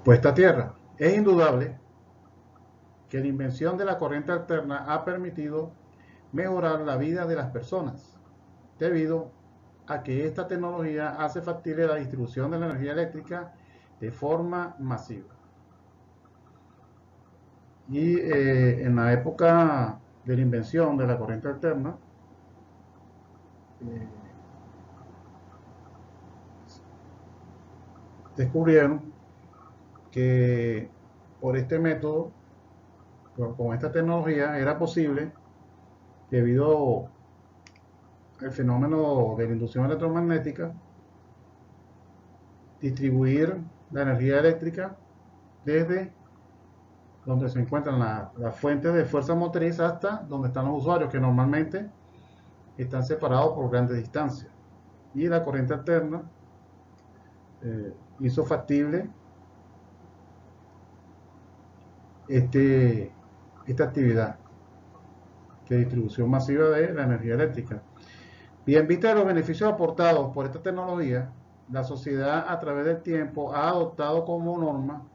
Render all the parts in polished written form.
Puesta a tierra. Es indudable que la invención de la corriente alterna ha permitido mejorar la vida de las personas, debido a que esta tecnología hace factible la distribución de la energía eléctrica de forma masiva. Y en la época de la invención de la corriente alterna, eh, descubrieron que por este método, con esta tecnología, era posible, debido al fenómeno de la inducción electromagnética, distribuir la energía eléctrica desde donde se encuentran las fuentes de fuerza motriz hasta donde están los usuarios, que normalmente están separados por grandes distancias. Y la corriente alterna hizo factible este, esta actividad de distribución masiva de la energía eléctrica. Y en vista de los beneficios aportados por esta tecnología, la sociedad a través del tiempo ha adoptado como norma,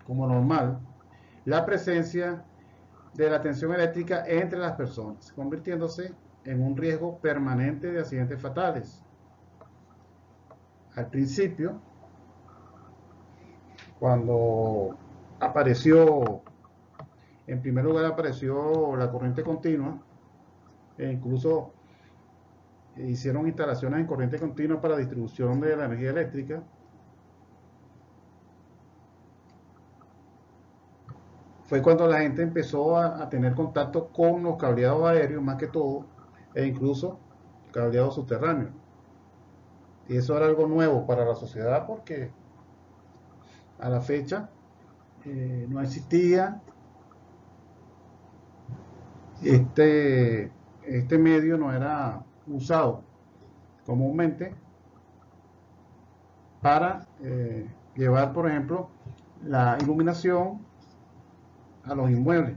como normal, la presencia de la tensión eléctrica entre las personas, convirtiéndose en un riesgo permanente de accidentes fatales. Al principio, cuando apareció, en primer lugar apareció la corriente continua, e incluso hicieron instalaciones en corriente continua para distribución de la energía eléctrica. Fue cuando la gente empezó a tener contacto con los cableados aéreos, más que todo, e incluso cableados subterráneos. Y eso era algo nuevo para la sociedad, porque a la fecha no existía este medio, no era usado comúnmente para llevar, por ejemplo, la iluminación a los inmuebles.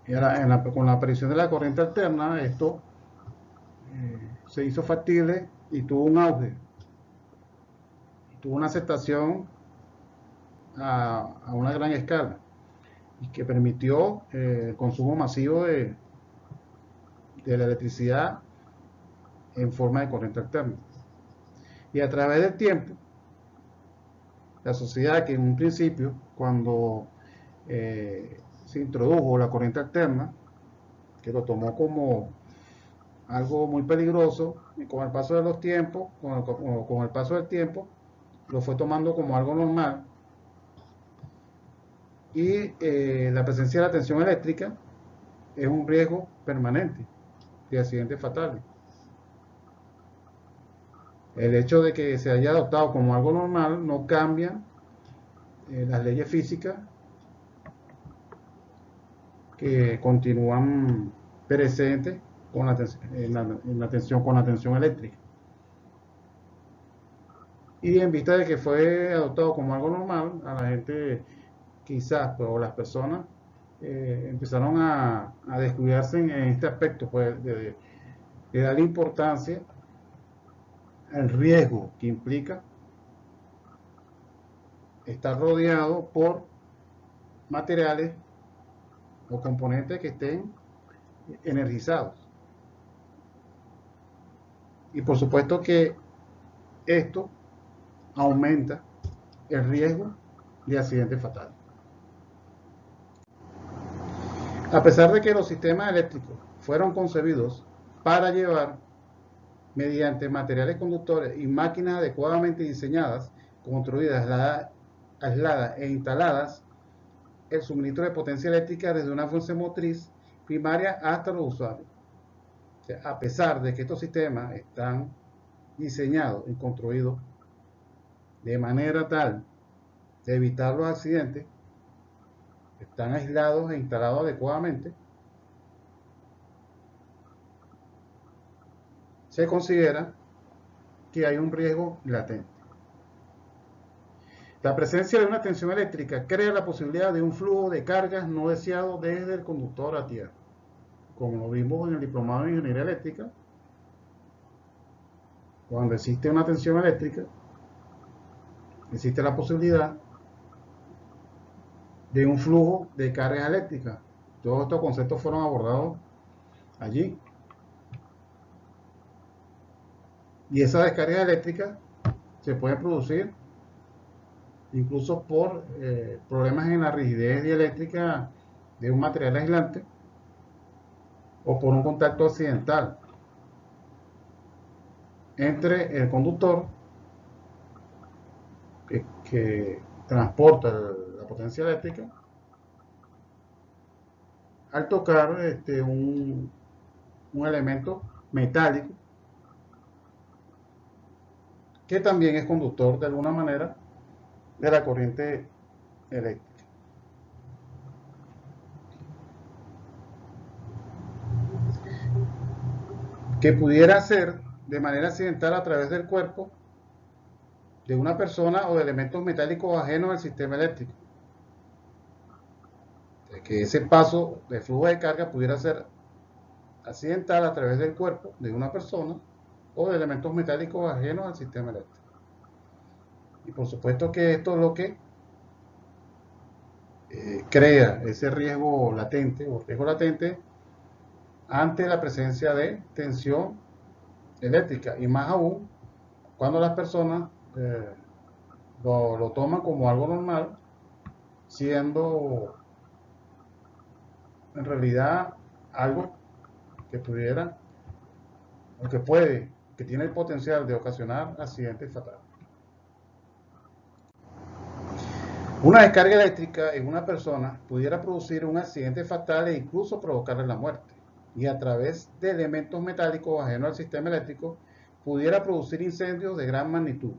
Y ahora, con la aparición de la corriente alterna, esto se hizo factible y tuvo un auge, tuvo una aceptación a una gran escala, y que permitió el consumo masivo de la electricidad en forma de corriente alterna. Y a través del tiempo, la sociedad, que en un principio, cuando se introdujo la corriente alterna, que lo tomó como algo muy peligroso, y con el paso de los tiempos, con el paso del tiempo, lo fue tomando como algo normal. Y la presencia de la tensión eléctrica es un riesgo permanente de accidentes fatales. El hecho de que se haya adoptado como algo normal no cambia las leyes físicas, que continúan presentes con la tensión, con la tensión eléctrica. Y en vista de que fue adoptado como algo normal, a la gente quizás, pero las personas empezaron a descuidarse en este aspecto, pues, de darle importancia al riesgo que implica estar rodeado por materiales o componentes que estén energizados. Y por supuesto que esto aumenta el riesgo de accidentes fatales. A pesar de que los sistemas eléctricos fueron concebidos para llevar, mediante materiales conductores y máquinas adecuadamente diseñadas, construidas, aisladas e instaladas, el suministro de potencia eléctrica desde una fuente motriz primaria hasta los usuarios. O sea, a pesar de que estos sistemas están diseñados y construidos de manera tal de evitar los accidentes, están aislados e instalados adecuadamente, se considera que hay un riesgo latente. La presencia de una tensión eléctrica crea la posibilidad de un flujo de cargas no deseado desde el conductor a tierra. Como lo vimos en el diplomado de ingeniería eléctrica, cuando existe una tensión eléctrica, existe la posibilidad de un flujo de cargas eléctricas. Todos estos conceptos fueron abordados allí. Y esas descargas eléctricas se pueden producir incluso por problemas en la rigidez dieléctrica de un material aislante o por un contacto accidental entre el conductor que transporta la potencia eléctrica al tocar un elemento metálico que también es conductor de alguna manera de la corriente eléctrica. Que pudiera ser de manera accidental a través del cuerpo de una persona o de elementos metálicos ajenos al sistema eléctrico. Que ese paso de flujo de carga pudiera ser accidental a través del cuerpo de una persona o de elementos metálicos ajenos al sistema eléctrico. Y por supuesto que esto es lo que crea ese riesgo latente o riesgo latente ante la presencia de tensión eléctrica, y más aún cuando las personas lo toman como algo normal, siendo en realidad algo que pudiera o que puede, que tiene el potencial de ocasionar accidentes fatales. Una descarga eléctrica en una persona pudiera producir un accidente fatal e incluso provocarle la muerte, y a través de elementos metálicos ajenos al sistema eléctrico pudiera producir incendios de gran magnitud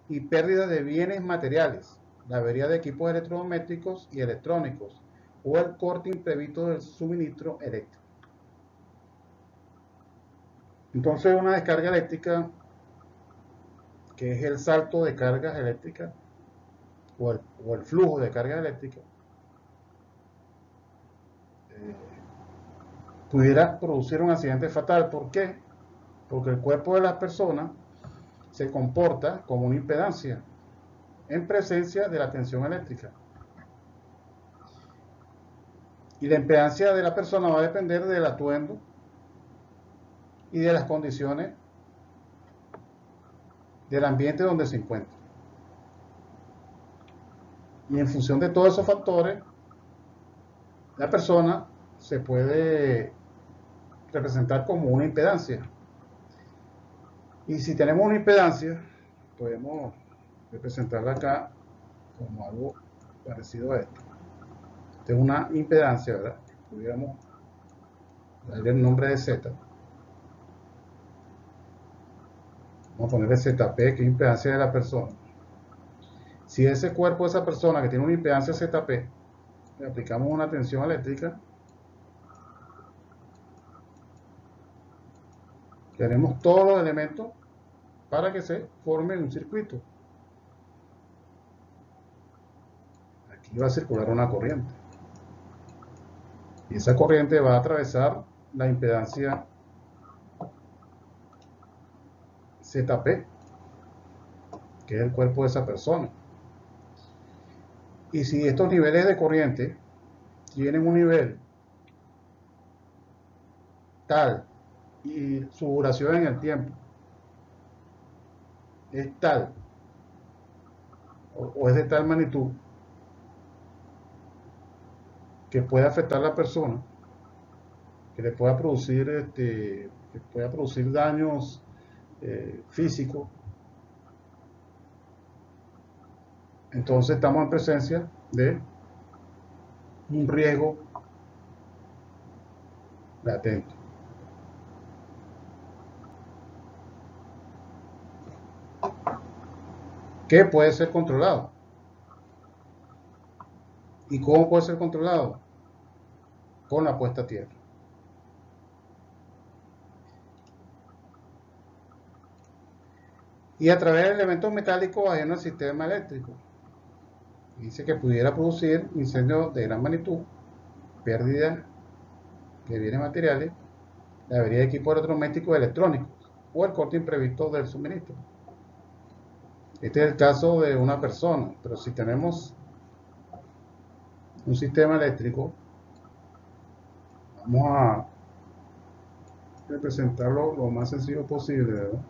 y pérdida de bienes materiales, la avería de equipos electrodomésticos y electrónicos o el corte imprevisto del suministro eléctrico. Entonces, una descarga eléctrica, que es el salto de cargas eléctricas o el flujo de cargas eléctricas, pudiera producir un accidente fatal. ¿Por qué? Porque el cuerpo de las personas se comporta como una impedancia en presencia de la tensión eléctrica. Y la impedancia de la persona va a depender del atuendo y de las condiciones del ambiente donde se encuentra. Y en función de todos esos factores, la persona se puede representar como una impedancia. Y si tenemos una impedancia, podemos representarla acá como algo parecido a esto. Esta es una impedancia, ¿verdad? Pudiéramos darle el nombre de Z. Vamos a ponerle ZP, que es impedancia de la persona. Si ese cuerpo de esa persona que tiene una impedancia ZP, le aplicamos una tensión eléctrica, tenemos todos los elementos para que se forme un circuito. Aquí va a circular una corriente. Y esa corriente va a atravesar la impedancia ZP, que es el cuerpo de esa persona. Y si estos niveles de corriente tienen un nivel tal y su duración en el tiempo es tal o es de tal magnitud que puede afectar a la persona, que le pueda producir daños físicos, entonces estamos en presencia de un riesgo latente. Que puede ser controlado. ¿Y cómo puede ser controlado? Con la puesta a tierra. Y a través de elementos metálicos ajenos al sistema eléctrico. Dice que pudiera producir incendios de gran magnitud, pérdida de bienes materiales, la avería de equipos electrodomésticos y electrónicos o el corte imprevisto del suministro. Este es el caso de una persona, pero si tenemos un sistema eléctrico, vamos a representarlo lo más sencillo posible, ¿verdad?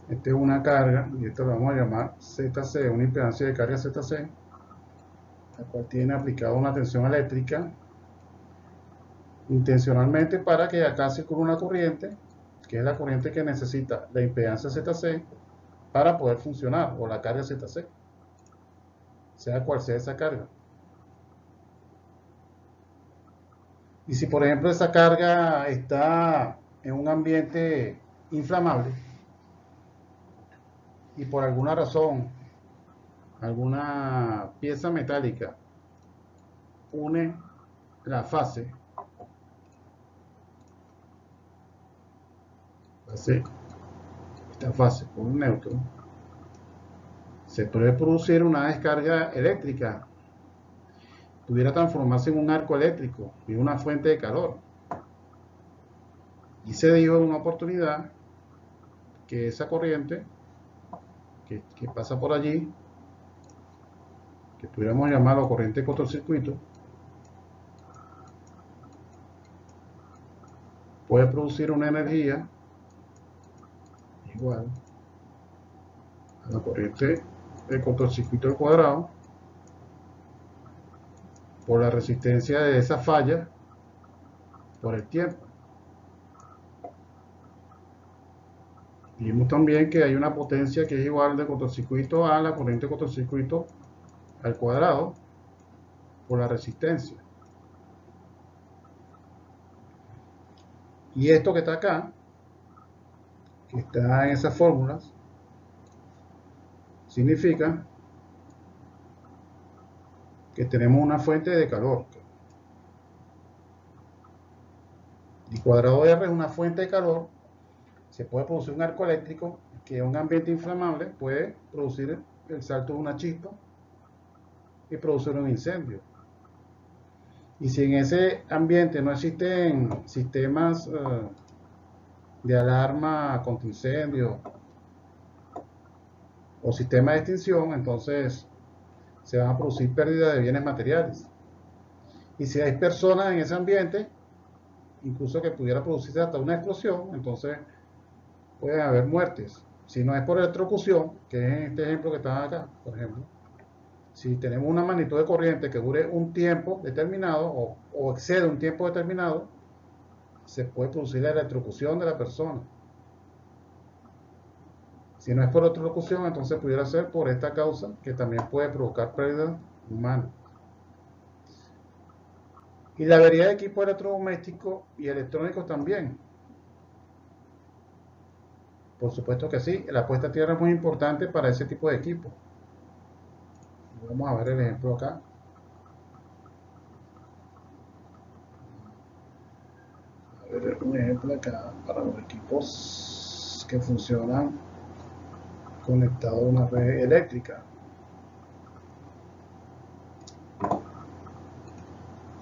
Esta es una carga y esto lo vamos a llamar ZC, una impedancia de carga ZC, la cual tiene aplicada una tensión eléctrica intencionalmente para que acá circule una corriente, que es la corriente que necesita la impedancia ZC para poder funcionar, o la carga ZC, sea cual sea esa carga. Y si por ejemplo esa carga está en un ambiente inflamable y por alguna razón alguna pieza metálica une la fase, esta fase con un neutro, se puede producir una descarga eléctrica, pudiera transformarse en un arco eléctrico y una fuente de calor. Y se dijo en una oportunidad que esa corriente que pasa por allí, que pudiéramos llamarlo corriente de cortocircuito, puede producir una energía igual a la corriente de cortocircuito al cuadrado por la resistencia de esa falla por el tiempo. Vimos también que hay una potencia que es igual de cortocircuito a la corriente de cortocircuito al cuadrado por la resistencia. Y esto que está acá, que está en esas fórmulas, significa que tenemos una fuente de calor. Y cuadrado R es una fuente de calor. Se puede producir un arco eléctrico que en un ambiente inflamable puede producir el salto de una chispa y producir un incendio. Y si en ese ambiente no existen sistemas de alarma contra incendio o sistemas de extinción, entonces se van a producir pérdidas de bienes materiales. Y si hay personas en ese ambiente, incluso que pudiera producirse hasta una explosión, entonces pueden haber muertes. Si no es por electrocución, que es en este ejemplo que está acá, por ejemplo, si tenemos una magnitud de corriente que dure un tiempo determinado o excede un tiempo determinado, se puede producir la electrocución de la persona. Si no es por electrocución, entonces pudiera ser por esta causa que también puede provocar pérdida humana. Y la avería de equipos electrodomésticos y electrónicos también. Por supuesto que sí, la puesta a tierra es muy importante para ese tipo de equipo. Vamos a ver el ejemplo acá. A ver un ejemplo acá para los equipos que funcionan conectados a una red eléctrica.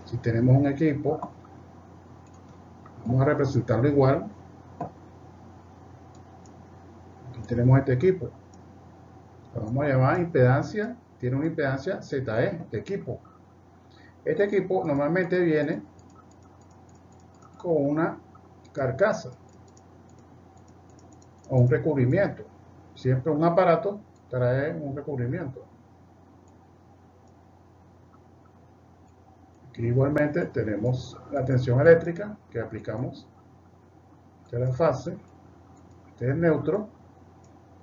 Si tenemos un equipo, vamos a representarlo igual. Aquí tenemos este equipo. Lo vamos a llamar impedancia, tiene una impedancia ZE de equipo. Este equipo normalmente viene con una carcasa o un recubrimiento. Siempre un aparato trae un recubrimiento. Aquí igualmente tenemos la tensión eléctrica que aplicamos. Esta es la fase, este es el neutro,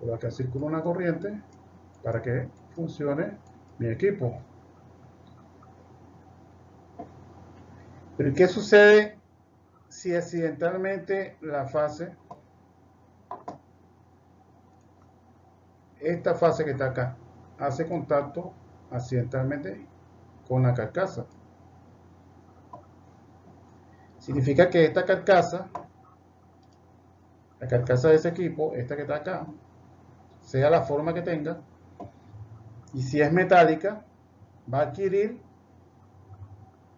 por acá circula una corriente para que funcione mi equipo. Pero ¿qué sucede si accidentalmente la fase, esta fase que está acá, hace contacto accidentalmente con la carcasa? Significa que esta carcasa, la carcasa de ese equipo, esta que está acá, sea la forma que tenga, y si es metálica, va a adquirir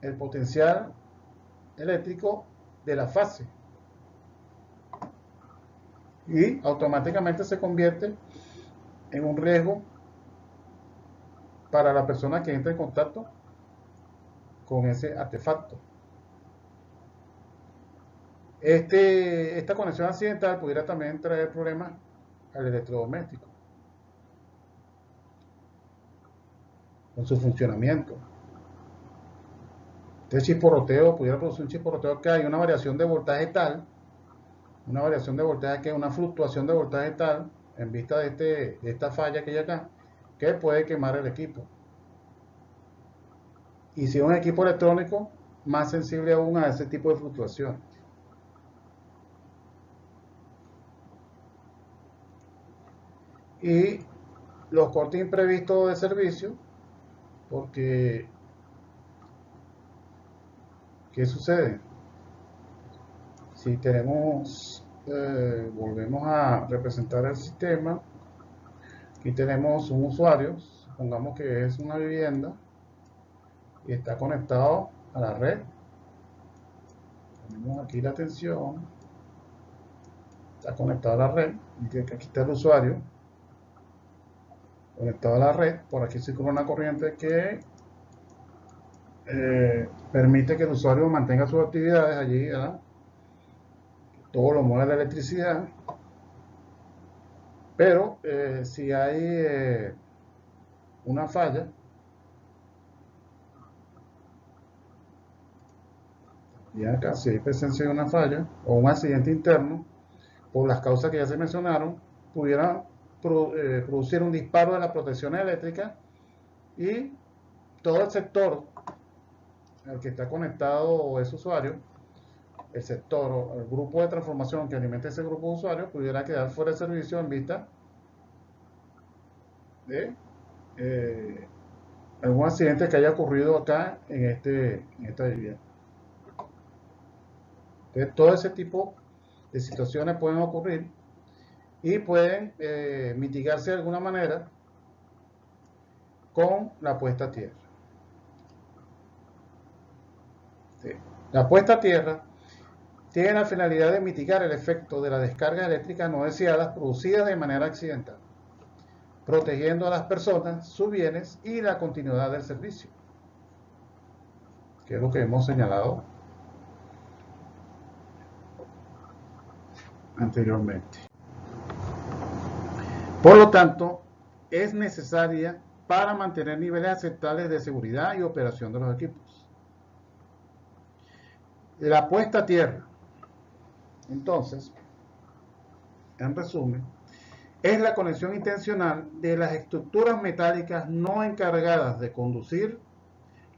el potencial eléctrico de la fase y automáticamente se convierte en un riesgo para la persona que entra en contacto con ese artefacto. Esta conexión accidental pudiera también traer problemas al electrodoméstico con su funcionamiento. Este chisporroteo pudiera producir un chisporroteo que hay una variación de voltaje tal, una variación de voltaje que es una fluctuación de voltaje tal en vista de esta falla que hay acá, que puede quemar el equipo. Y si es un equipo electrónico, más sensible aún a ese tipo de fluctuación. Y los cortes imprevistos de servicio, porque ¿qué sucede? Si tenemos, volvemos a representar el sistema, aquí tenemos un usuario, supongamos que es una vivienda y está conectado a la red. Tenemos aquí la atención, está conectado a la red, y aquí está el usuario conectado a la red. Por aquí circula una corriente que permite que el usuario mantenga sus actividades allí, ¿verdad? Todo lo mueve la electricidad, pero si hay una falla, y acá si hay presencia de una falla o un accidente interno, por las causas que ya se mencionaron, pudiera producir un disparo de la protección eléctrica y todo el sector al que está conectado ese usuario, el sector o el grupo de transformación que alimenta ese grupo de usuarios, pudiera quedar fuera de servicio en vista de algún accidente que haya ocurrido acá en esta vivienda. Entonces, todo ese tipo de situaciones pueden ocurrir y pueden mitigarse de alguna manera con la puesta a tierra. ¿Sí? La puesta a tierra tiene la finalidad de mitigar el efecto de las descargas eléctricas no deseadas producidas de manera accidental, protegiendo a las personas, sus bienes y la continuidad del servicio, que es lo que hemos señalado anteriormente. Por lo tanto, es necesaria para mantener niveles aceptables de seguridad y operación de los equipos. La puesta a tierra, entonces, en resumen, es la conexión intencional de las estructuras metálicas no encargadas de conducir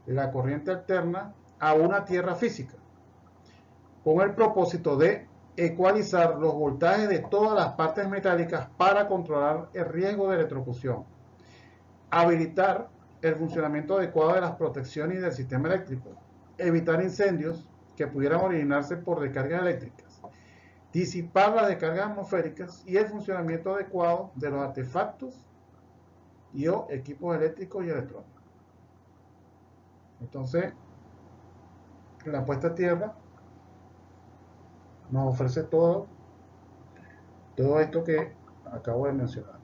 la corriente alterna a una tierra física, con el propósito de ecualizar los voltajes de todas las partes metálicas para controlar el riesgo de electrocución, habilitar el funcionamiento adecuado de las protecciones y del sistema eléctrico, evitar incendios que pudieran originarse por descargas eléctricas, disipar las descargas atmosféricas y el funcionamiento adecuado de los artefactos y o equipos eléctricos y electrónicos. Entonces, la puesta a tierra nos ofrece todo esto que acabo de mencionar.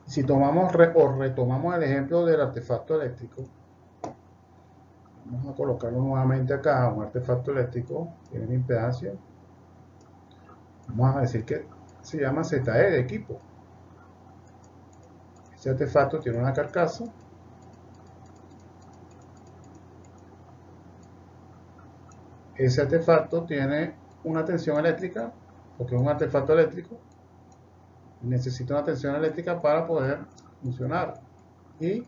Si tomamos o retomamos el ejemplo del artefacto eléctrico, vamos a colocarlo nuevamente acá, un artefacto eléctrico, tiene una impedancia, vamos a decir que se llama ZE de equipo. Este artefacto tiene una carcasa, ese artefacto tiene una tensión eléctrica, porque es un artefacto eléctrico, necesita una tensión eléctrica para poder funcionar y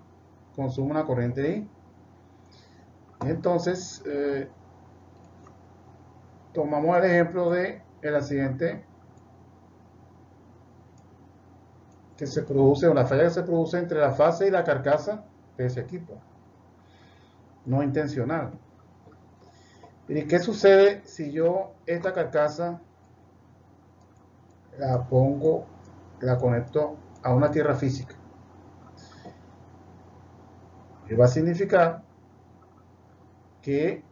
consume una corriente I. Entonces, tomamos el ejemplo de el accidente que se produce, o la falla que se produce entre la fase y la carcasa de ese equipo, no intencional. ¿Y qué sucede si yo esta carcasa la pongo, la conecto a una tierra física? Y va a significar que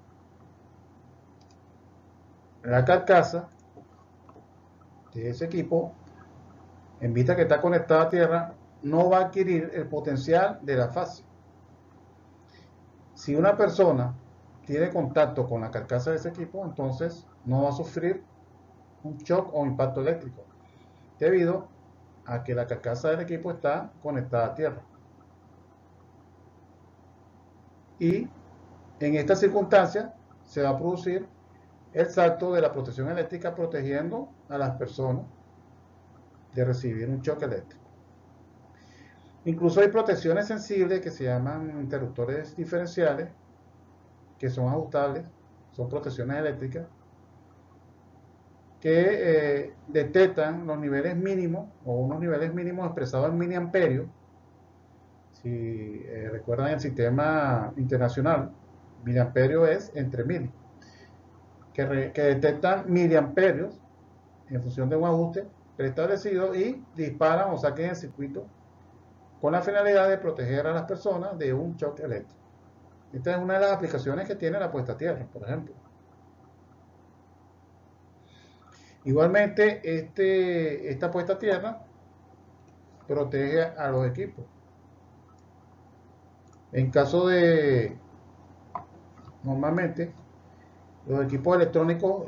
la carcasa de ese equipo en vista que está conectada a tierra, no va a adquirir el potencial de la fase. Si una persona tiene contacto con la carcasa de ese equipo, entonces no va a sufrir un shock o impacto eléctrico, debido a que la carcasa del equipo está conectada a tierra. Y en esta circunstancia se va a producir el salto de la protección eléctrica, protegiendo a las personas de recibir un choque eléctrico. Incluso hay protecciones sensibles que se llaman interruptores diferenciales, que son ajustables, son protecciones eléctricas, que detectan los niveles mínimos o unos niveles mínimos expresados en miliamperios. Si recuerdan el sistema internacional, miliamperio es entre mil, que detectan miliamperios en función de un ajuste preestablecido y disparan o saquen el circuito con la finalidad de proteger a las personas de un choque eléctrico. Esta es una de las aplicaciones que tiene la puesta a tierra, por ejemplo. Igualmente, esta puesta a tierra protege a los equipos. En caso de, normalmente, los equipos electrónicos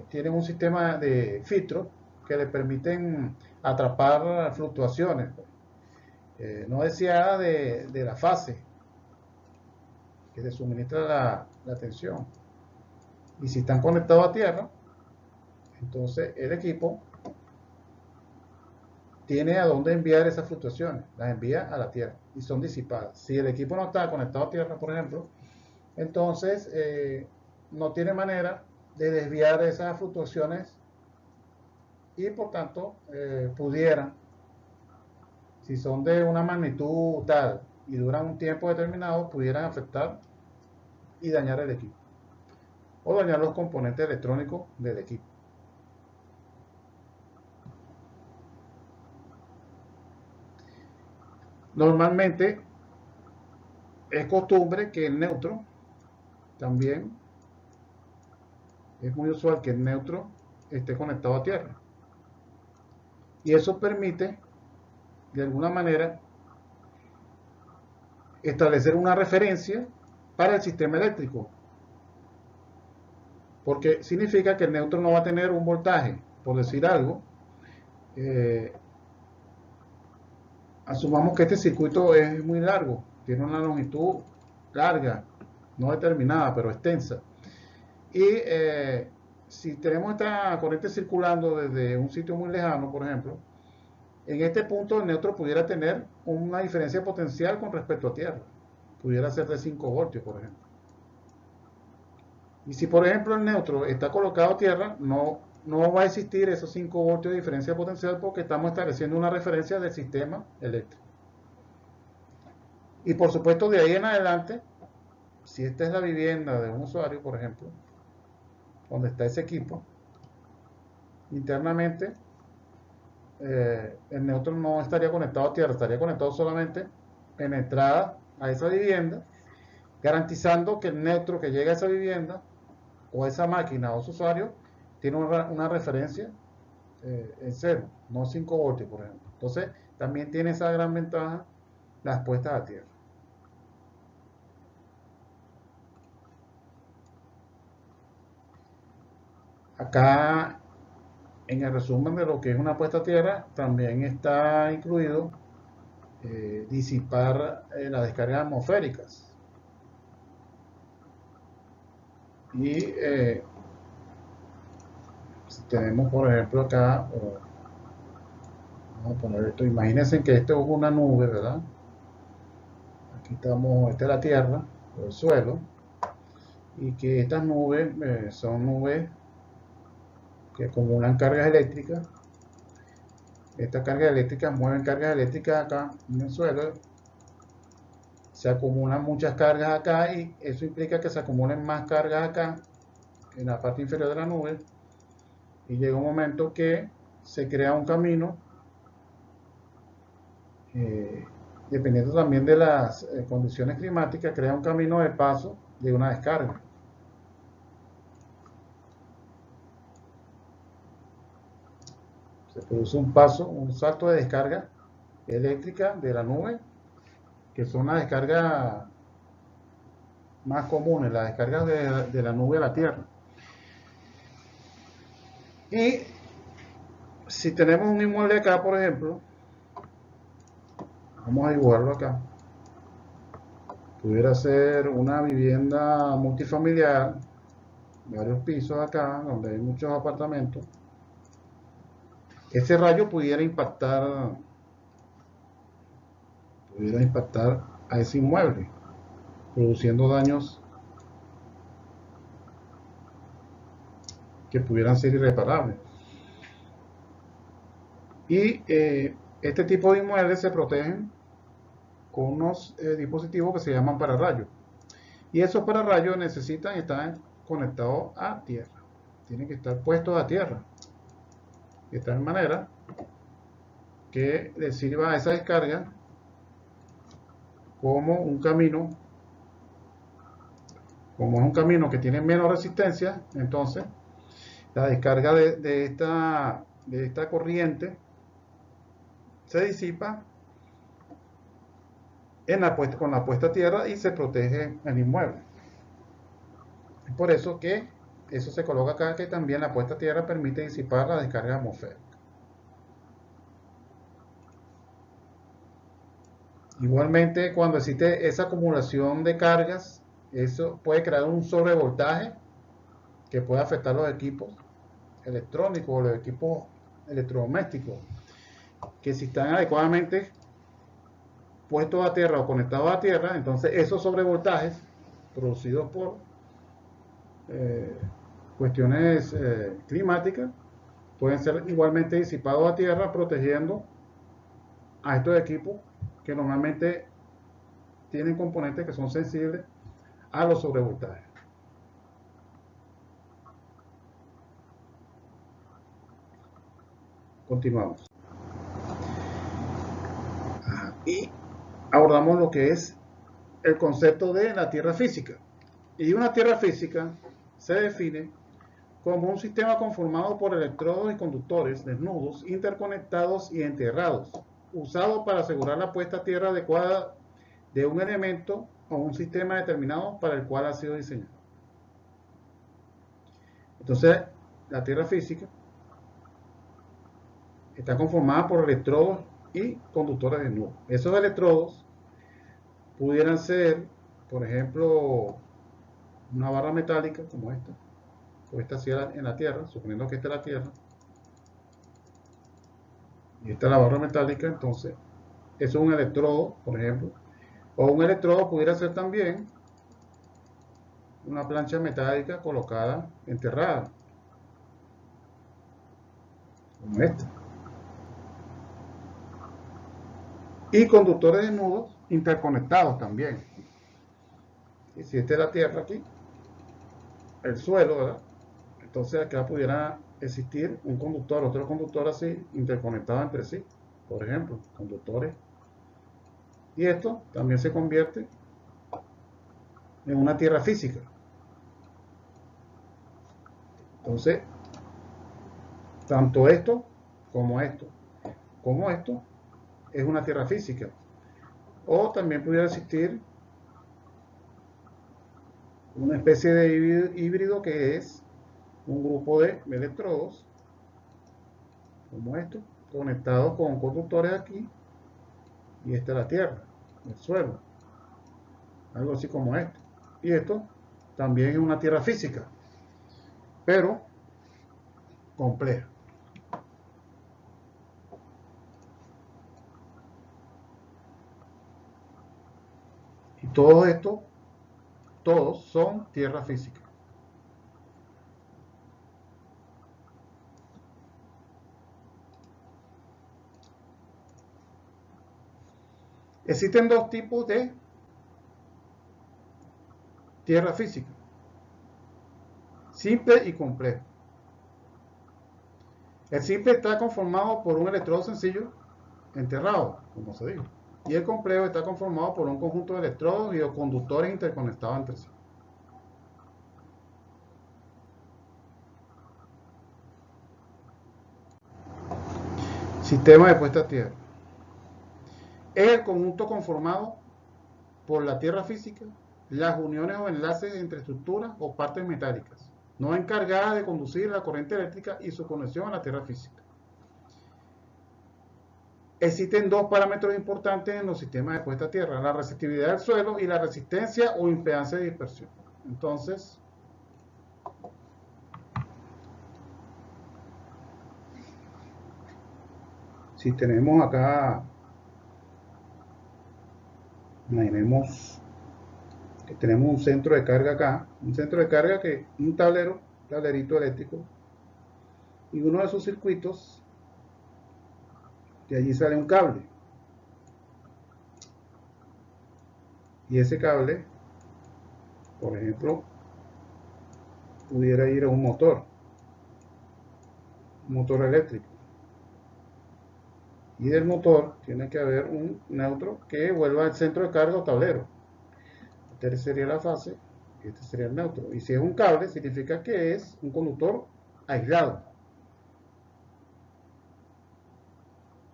tienen un sistema de filtros que les permiten atrapar fluctuaciones no deseadas de la fase que se suministra la tensión. Y si están conectados a tierra, entonces el equipo tiene a dónde enviar esas fluctuaciones, las envía a la tierra y son disipadas. Si el equipo no está conectado a tierra, por ejemplo, entonces no tiene manera de desviar esas fluctuaciones y por tanto pudieran, si son de una magnitud tal y duran un tiempo determinado, pudieran afectar y dañar el equipo o dañar los componentes electrónicos del equipo. Normalmente es costumbre que el neutro también, es muy usual que el neutro esté conectado a tierra. Y eso permite, de alguna manera, establecer una referencia para el sistema eléctrico. Porque significa que el neutro no va a tener un voltaje, por decir algo. Asumamos que este circuito es muy largo, tiene una longitud larga, no determinada, pero extensa. Y si tenemos esta corriente circulando desde un sitio muy lejano, por ejemplo, en este punto el neutro pudiera tener una diferencia potencial con respecto a tierra. Pudiera ser de 5 voltios, por ejemplo. Y si, por ejemplo, el neutro está colocado a tierra, no va a existir esos 5 voltios de diferencia potencial porque estamos estableciendo una referencia del sistema eléctrico. Y por supuesto, de ahí en adelante, si esta es la vivienda de un usuario, por ejemplo, donde está ese equipo, internamente el neutro no estaría conectado a tierra, estaría conectado solamente en entrada a esa vivienda, garantizando que el neutro que llega a esa vivienda o a esa máquina o su usuario tiene una referencia en cero, no 5 voltios, por ejemplo. Entonces, también tiene esa gran ventaja las puestas a tierra. Acá, en el resumen de lo que es una puesta a tierra, también está incluido disipar las descargas atmosféricas. Y si tenemos, por ejemplo, acá, vamos a poner esto, imagínense que esto es una nube, ¿verdad? Aquí estamos, esta es la tierra, o el suelo, y que estas nubes son nubes que acumulan cargas eléctricas. Estas cargas eléctricas mueven cargas eléctricas acá en el suelo, se acumulan muchas cargas acá y eso implica que se acumulen más cargas acá en la parte inferior de la nube y llega un momento que se crea un camino dependiendo también de las condiciones climáticas, crea un camino de paso de una descarga. Se produce un paso, un salto de descarga eléctrica de la nube, que son las descargas más comunes, las descargas de la nube a la Tierra. Y si tenemos un inmueble acá, por ejemplo, vamos a dibujarlo acá, pudiera ser una vivienda multifamiliar, varios pisos acá, donde hay muchos apartamentos. Ese rayo pudiera impactar a ese inmueble, produciendo daños que pudieran ser irreparables. Y este tipo de inmuebles se protegen con unos dispositivos que se llaman pararrayos. Y esos pararrayos necesitan estar conectados a tierra. Tienen que estar puestos a tierra. De tal manera que le sirva a esa descarga como un camino. Como es un camino que tiene menos resistencia, entonces la descarga de esta corriente se disipa con la puesta a tierra y se protege el inmueble. Es por eso que eso se coloca acá, que también la puesta a tierra permite disipar la descarga atmosférica. Igualmente, cuando existe esa acumulación de cargas, eso puede crear un sobrevoltaje que puede afectar los equipos electrónicos o los equipos electrodomésticos, que si están adecuadamente puestos a tierra o conectados a tierra, entonces esos sobrevoltajes producidos por cuestiones climáticas pueden ser igualmente disipados a tierra, protegiendo a estos equipos que normalmente tienen componentes que son sensibles a los sobrevoltajes. Continuamos. Y abordamos lo que es el concepto de la tierra física. Y una tierra física se define como un sistema conformado por electrodos y conductores desnudos, interconectados y enterrados, usado para asegurar la puesta a tierra adecuada de un elemento o un sistema determinado para el cual ha sido diseñado. Entonces, la tierra física está conformada por electrodos y conductores desnudos. Esos electrodos pudieran ser, por ejemplo, una barra metálica como esta, puesta así en la tierra, suponiendo que esta es la tierra, y esta es la barra metálica. Entonces eso es un electrodo, por ejemplo, o un electrodo pudiera ser también una plancha metálica colocada, enterrada, como esta, y conductores desnudos interconectados también. Y si esta es la tierra aquí, el suelo, ¿verdad? Entonces acá pudiera existir un conductor, otro conductor así, interconectado entre sí, por ejemplo, conductores. Y esto también se convierte en una tierra física. Entonces, tanto esto, como esto, es una tierra física. O también pudiera existir una especie de híbrido que es un grupo de electrodos, como esto, conectados con conductores aquí, y esta es la tierra, el suelo, algo así como esto. Y esto también es una tierra física, pero compleja. Y todo esto, todos son tierra física. Existen dos tipos de tierra física: simple y complejo. El simple está conformado por un electrodo sencillo enterrado, como se dijo, y el complejo está conformado por un conjunto de electrodos y conductores interconectados entre sí. Sistema de puesta a tierra. Es el conjunto conformado por la tierra física, las uniones o enlaces entre estructuras o partes metálicas, no encargadas de conducir la corriente eléctrica y su conexión a la tierra física. Existen dos parámetros importantes en los sistemas de puesta a tierra: la resistividad del suelo y la resistencia o impedancia de dispersión. Entonces, si tenemos acá, imaginemos que tenemos un centro de carga acá, un centro de carga que un tablerito eléctrico, y uno de sus circuitos, de allí sale un cable, y ese cable, por ejemplo, pudiera ir a un motor eléctrico, y del motor tiene que haber un neutro que vuelva al centro de carga o tablero. Esta sería la fase, este sería el neutro, y si es un cable significa que es un conductor aislado,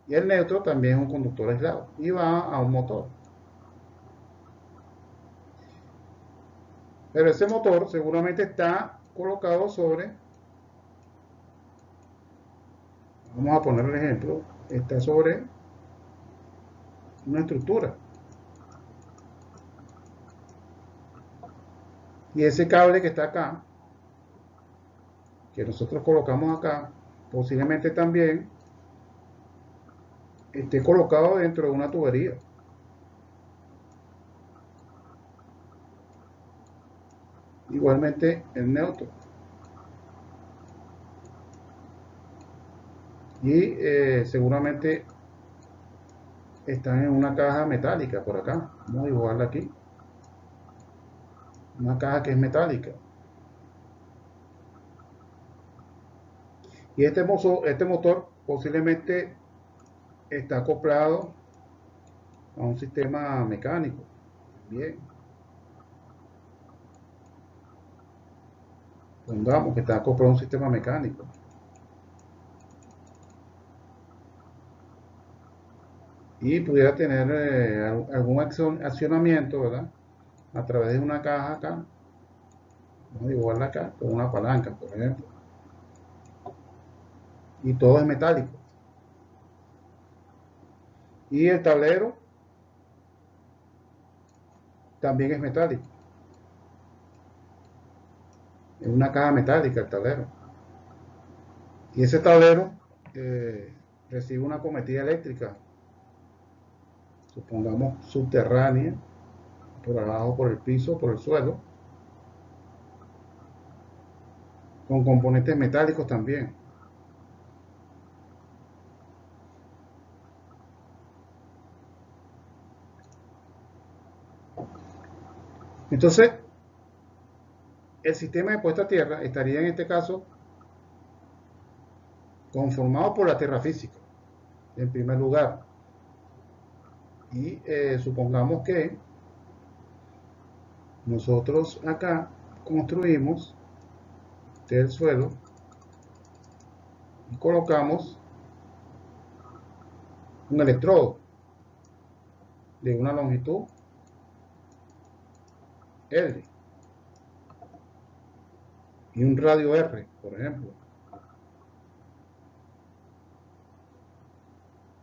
y el neutro también es un conductor aislado y va a un motor. Pero ese motor seguramente está colocado sobre, vamos a poner el ejemplo, está sobre una estructura. Y ese cable que está acá, que nosotros colocamos acá, posiblemente también esté colocado dentro de una tubería. Igualmente el neutro. Y seguramente están en una caja metálica por acá. Vamos a dibujarla aquí. Una caja que es metálica. Y este motor posiblemente está acoplado a un sistema mecánico. Bien. Pongamos que está acoplado a un sistema mecánico. Y pudiera tener algún accionamiento, ¿verdad? A través de una caja acá. Vamos a dibujarla acá con una palanca, por ejemplo. Y todo es metálico. Y el tablero también es metálico. Es una caja metálica el tablero. Y ese tablero recibe una acometida eléctrica, supongamos subterránea, por abajo, por el piso, por el suelo, con componentes metálicos también. Entonces, el sistema de puesta a tierra estaría en este caso conformado por la tierra física, en primer lugar. Y supongamos que nosotros acá construimos del suelo y colocamos un electrodo de una longitud L y un radio R, por ejemplo.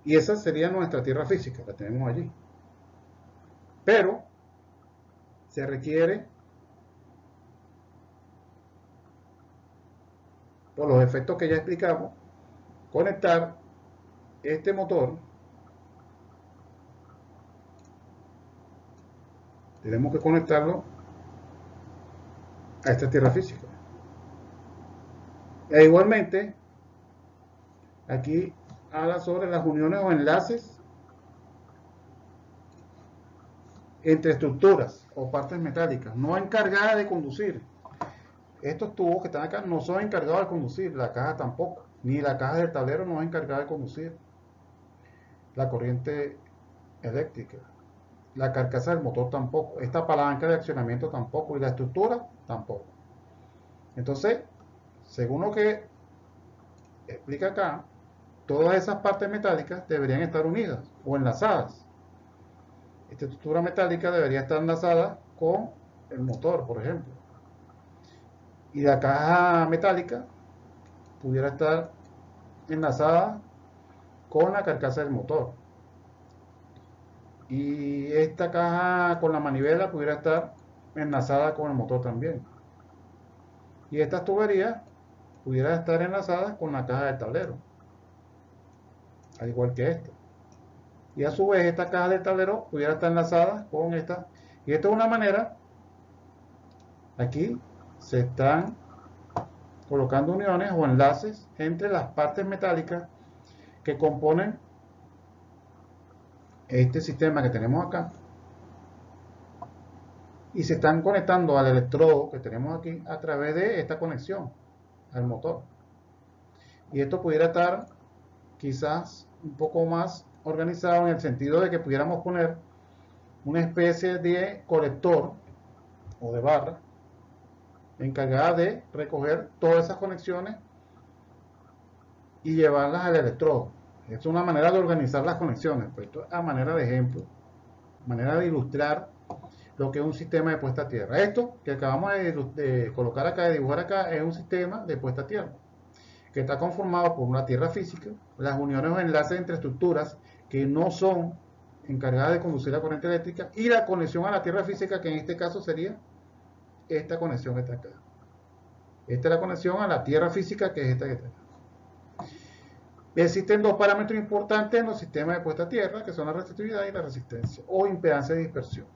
Y esa sería nuestra tierra física, la tenemos allí. Pero se requiere, por los efectos que ya explicamos, conectar este motor. Tenemos que conectarlo a esta tierra física. E igualmente, aquí habla sobre las uniones o enlaces entre estructuras o partes metálicas, no encargadas de conducir. Estos tubos que están acá no son encargados de conducir, la caja tampoco, ni la caja del tablero no es encargada de conducir la corriente eléctrica. La carcasa del motor tampoco, esta palanca de accionamiento tampoco, y la estructura tampoco. Entonces, según lo que explica acá, todas esas partes metálicas deberían estar unidas o enlazadas. Esta estructura metálica debería estar enlazada con el motor, por ejemplo. Y la caja metálica pudiera estar enlazada con la carcasa del motor. Y esta caja con la manivela pudiera estar enlazada con el motor también. Y estas tuberías pudieran estar enlazadas con la caja del tablero, al igual que esta. Y a su vez esta caja del tablero pudiera estar enlazada con esta. Y esto es una manera, aquí se están colocando uniones o enlaces entre las partes metálicas que componen este sistema que tenemos acá, y se están conectando al electrodo que tenemos aquí a través de esta conexión al motor. Y esto pudiera estar quizás un poco más organizado en el sentido de que pudiéramos poner una especie de colector o de barra encargada de recoger todas esas conexiones y llevarlas al electrodo. Es una manera de organizar las conexiones, pues esto es a manera de ejemplo, manera de ilustrar lo que es un sistema de puesta a tierra. Esto que acabamos de colocar acá, de dibujar acá, es un sistema de puesta a tierra que está conformado por una tierra física, las uniones o enlaces entre estructuras que no son encargadas de conducir la corriente eléctrica, y la conexión a la tierra física, que en este caso sería esta conexión que está acá. Esta es la conexión a la tierra física, que es esta que está acá. Existen dos parámetros importantes en los sistemas de puesta a tierra, que son la resistividad y la resistencia, o impedancia de dispersión.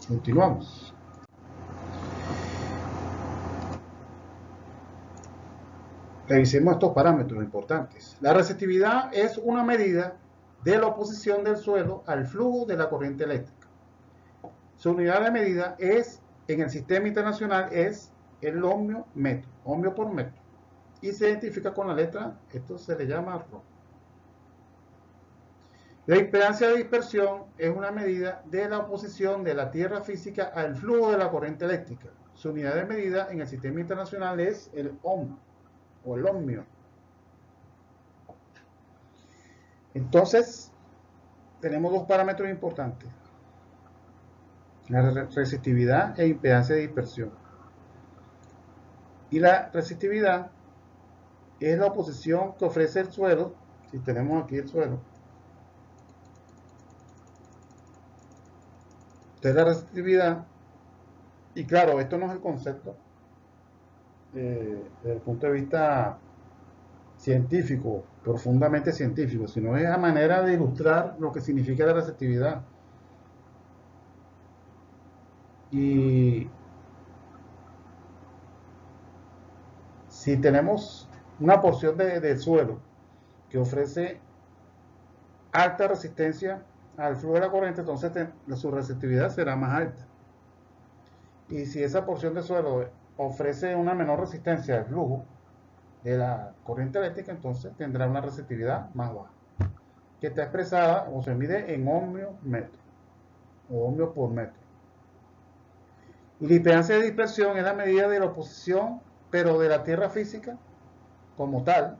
Continuamos. Revisemos estos parámetros importantes. La resistividad es una medida de la oposición del suelo al flujo de la corriente eléctrica. Su unidad de medida es, en el sistema internacional, es el ohmio metro, ohmio por metro, y se identifica con la letra, esto se le llama Rho. La impedancia de dispersión es una medida de la oposición de la tierra física al flujo de la corriente eléctrica. Su unidad de medida en el sistema internacional es el ohm o el ohmio. Entonces, tenemos dos parámetros importantes: la resistividad e impedancia de dispersión. Y la resistividad es la oposición que ofrece el suelo, si tenemos aquí el suelo. Entonces la resistividad, y claro, esto no es el concepto desde el punto de vista científico, profundamente científico, sino es la manera de ilustrar lo que significa la resistividad. Y si tenemos una porción del suelo que ofrece alta resistencia al flujo de la corriente, entonces su resistividad será más alta. Y si esa porción de suelo ofrece una menor resistencia al flujo de la corriente eléctrica, entonces tendrá una resistividad más baja, que está expresada o se mide en ohmio metro o ohmio por metro. Y la impedancia de dispersión es la medida de la oposición, pero de la tierra física como tal,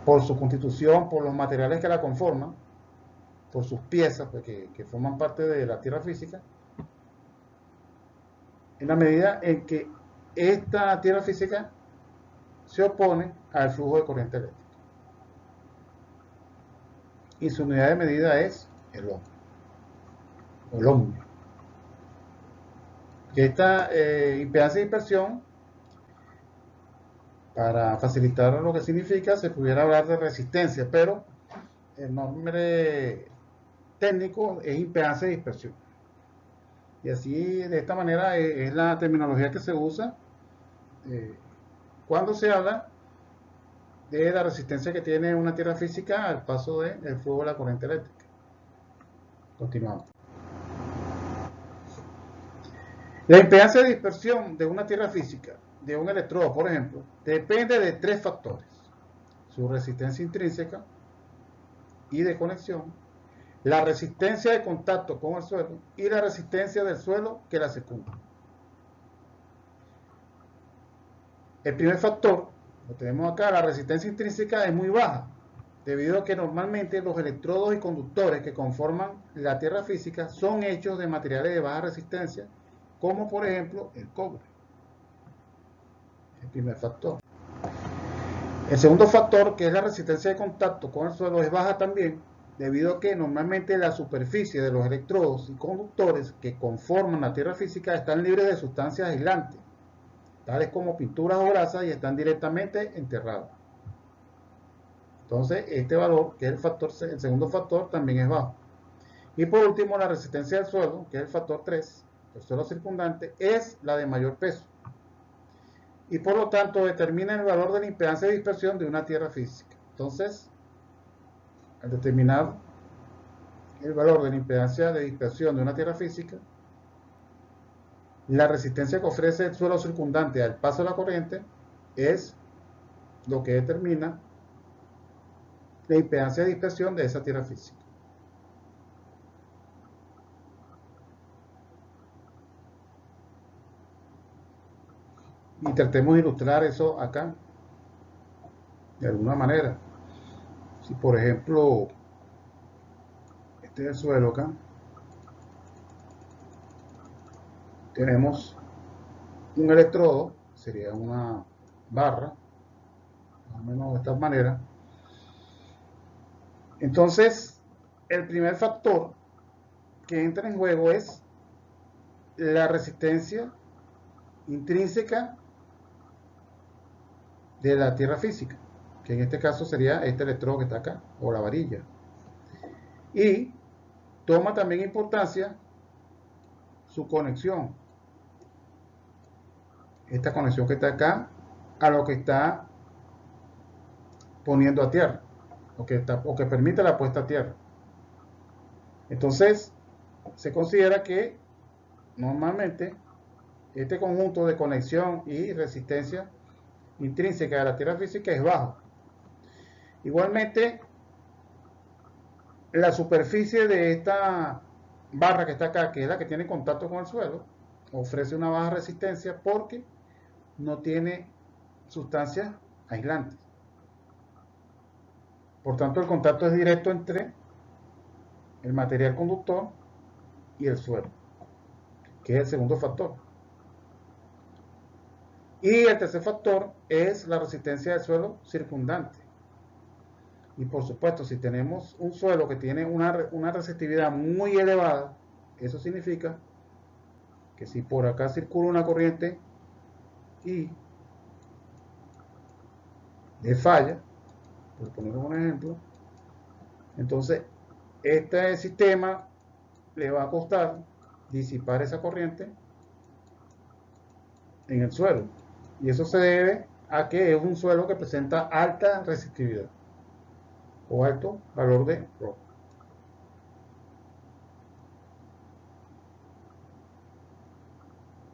por su constitución, por los materiales que la conforman, por sus piezas pues, que forman parte de la tierra física, en la medida en que esta tierra física se opone al flujo de corriente eléctrica. Y su unidad de medida es el ohm, o el ohmio. Esta impedancia de dispersión, para facilitar lo que significa, se pudiera hablar de resistencia, pero el nombre técnico es impedancia de dispersión. Y así, de esta manera, es la terminología que se usa cuando se habla de la resistencia que tiene una tierra física al paso del flujo de la corriente eléctrica. Continuamos. La impedancia de dispersión de una tierra física, de un electrodo, por ejemplo, depende de tres factores: su resistencia intrínseca y de conexión, la resistencia de contacto con el suelo y la resistencia del suelo que la circunda. El primer factor, lo tenemos acá, la resistencia intrínseca es muy baja, debido a que normalmente los electrodos y conductores que conforman la tierra física son hechos de materiales de baja resistencia, como por ejemplo el cobre. El primer factor. El segundo factor, que es la resistencia de contacto con el suelo, es baja también, debido a que normalmente la superficie de los electrodos y conductores que conforman la tierra física están libres de sustancias aislantes, tales como pinturas o grasas, y están directamente enterrados. Entonces, este valor, que es el segundo factor, también es bajo. Y por último, la resistencia del suelo, que es el factor 3, el suelo circundante, es la de mayor peso, y por lo tanto determina el valor de la impedancia de dispersión de una tierra física. Entonces, al determinar el valor de la impedancia de dispersión de una tierra física, la resistencia que ofrece el suelo circundante al paso de la corriente es lo que determina la impedancia de dispersión de esa tierra física. Y tratemos de ilustrar eso acá de alguna manera. Si por ejemplo, este es el suelo acá, tenemos un electrodo, sería una barra, más o menos de esta manera. Entonces, el primer factor que entra en juego es la resistencia intrínseca de la tierra física, que en este caso sería este electrodo que está acá, o la varilla. Y toma también importancia su conexión, esta conexión que está acá, a lo que está poniendo a tierra, o que permite la puesta a tierra. Entonces, se considera que normalmente este conjunto de conexión y resistencia intrínseca de la tierra física es bajo. Igualmente, la superficie de esta barra que está acá, que es la que tiene contacto con el suelo, ofrece una baja resistencia porque no tiene sustancias aislantes. Por tanto, el contacto es directo entre el material conductor y el suelo, que es el segundo factor. Y el tercer factor es la resistencia del suelo circundante. Y por supuesto, si tenemos un suelo que tiene una resistividad muy elevada, eso significa que si por acá circula una corriente I de falla, por poner un ejemplo, entonces este sistema le va a costar disipar esa corriente en el suelo, y eso se debe a que es un suelo que presenta alta resistividad o alto valor de Rho.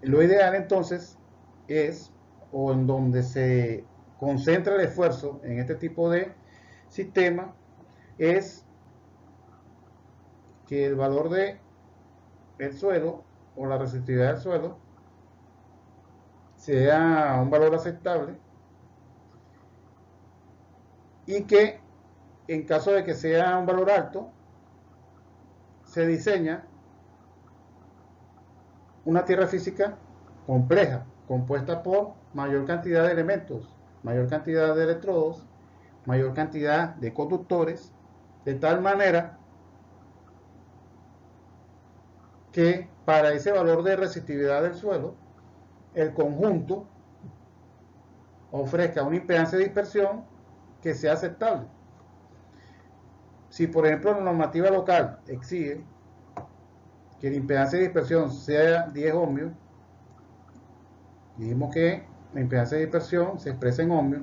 Lo ideal entonces es, o en donde se concentra el esfuerzo en este tipo de sistema, es que el valor de el suelo o la resistividad del suelo sea un valor aceptable, y que en caso de que sea un valor alto, se diseña una tierra física compleja, compuesta por mayor cantidad de elementos, mayor cantidad de electrodos, mayor cantidad de conductores, de tal manera que para ese valor de resistividad del suelo, el conjunto ofrezca una impedancia de dispersión que sea aceptable. Si por ejemplo la normativa local exige que la impedancia de dispersión sea 10 ohmios, dijimos que la impedancia de dispersión se expresa en ohmios.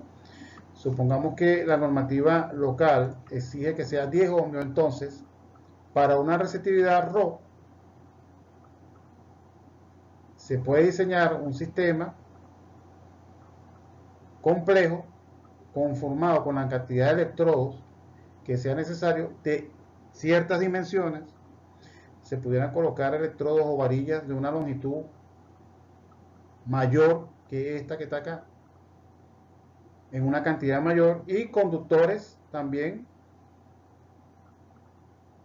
Supongamos que la normativa local exige que sea 10 ohmios, entonces para una resistividad Rho se puede diseñar un sistema complejo conformado con la cantidad de electrodos que sea necesario de ciertas dimensiones. Se pudieran colocar electrodos o varillas de una longitud mayor que esta que está acá, en una cantidad mayor, y conductores también,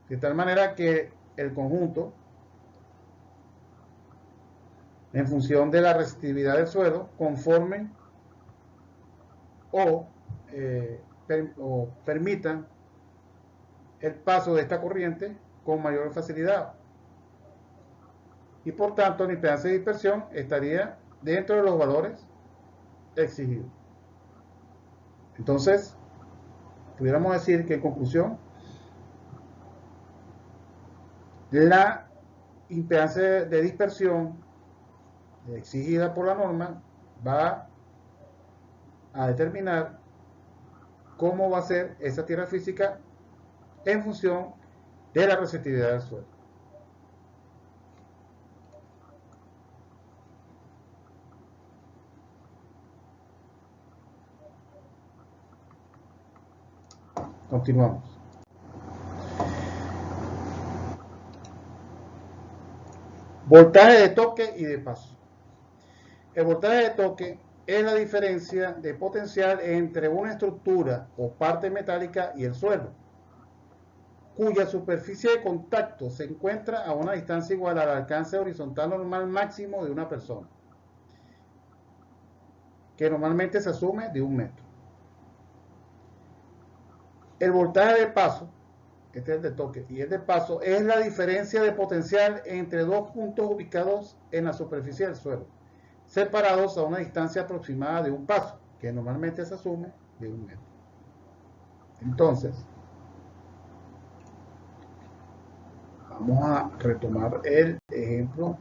de tal manera que el conjunto, en función de la resistividad del suelo, conformen o permitan el paso de esta corriente con mayor facilidad, y por tanto la impedancia de dispersión estaría dentro de los valores exigidos. Entonces, pudiéramos decir que en conclusión, la impedancia de dispersión exigida por la norma va a determinar cómo va a ser esa tierra física en función de la resistividad del suelo. Continuamos. Voltaje de toque y de paso. El voltaje de toque es la diferencia de potencial entre una estructura o parte metálica y el suelo, cuya superficie de contacto se encuentra a una distancia igual al alcance horizontal normal máximo de una persona, que normalmente se asume de 1 metro. El voltaje de paso, este es el de toque, y el de paso es la diferencia de potencial entre dos puntos ubicados en la superficie del suelo, separados a una distancia aproximada de un paso, que normalmente se asume de 1 metro. Entonces, vamos a retomar el ejemplo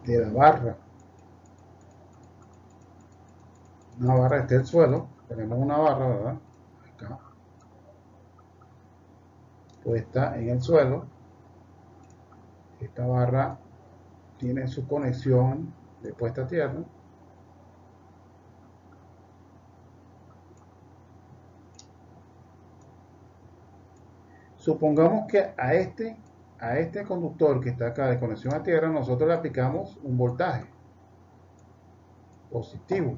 de la barra. Una barra, este es el suelo, tenemos una barra, ¿verdad? Acá, puesta en el suelo. Esta barra tiene su conexión de puesta a tierra. Supongamos que a este conductor que está acá de conexión a tierra, nosotros le aplicamos un voltaje positivo.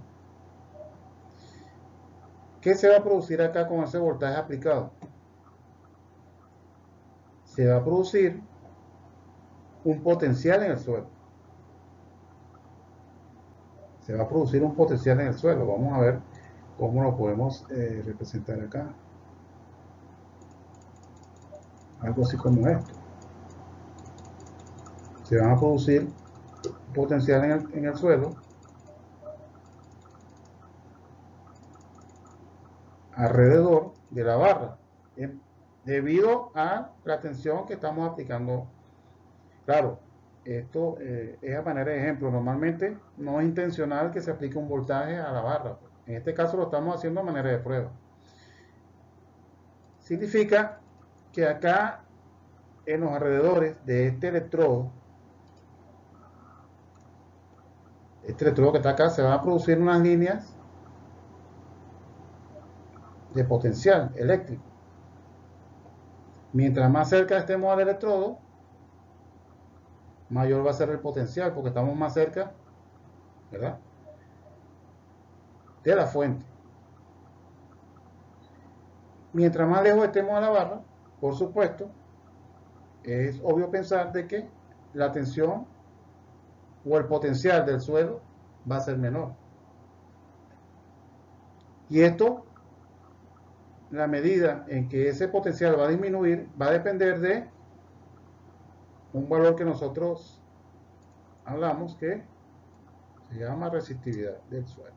¿Qué se va a producir acá con ese voltaje aplicado? Se va a producir un potencial en el suelo. Se va a producir un potencial en el suelo. Vamos a ver cómo lo podemos representar acá. Algo así como esto. Se van a producir potencial en el suelo alrededor de la barra, debido a la tensión que estamos aplicando. Claro, esto es a manera de ejemplo. Normalmente no es intencional que se aplique un voltaje a la barra. En este caso lo estamos haciendo a manera de prueba. Significa que acá en los alrededores de este electrodo que está acá, se van a producir unas líneas de potencial eléctrico. Mientras más cerca estemos al electrodo, mayor va a ser el potencial, porque estamos más cerca, ¿verdad?, de la fuente. Mientras más lejos estemos a la barra, por supuesto, es obvio pensar de que la tensión o el potencial del suelo va a ser menor. Y esto, la medida en que ese potencial va a disminuir, va a depender de un valor que nosotros hablamos que se llama resistividad del suelo.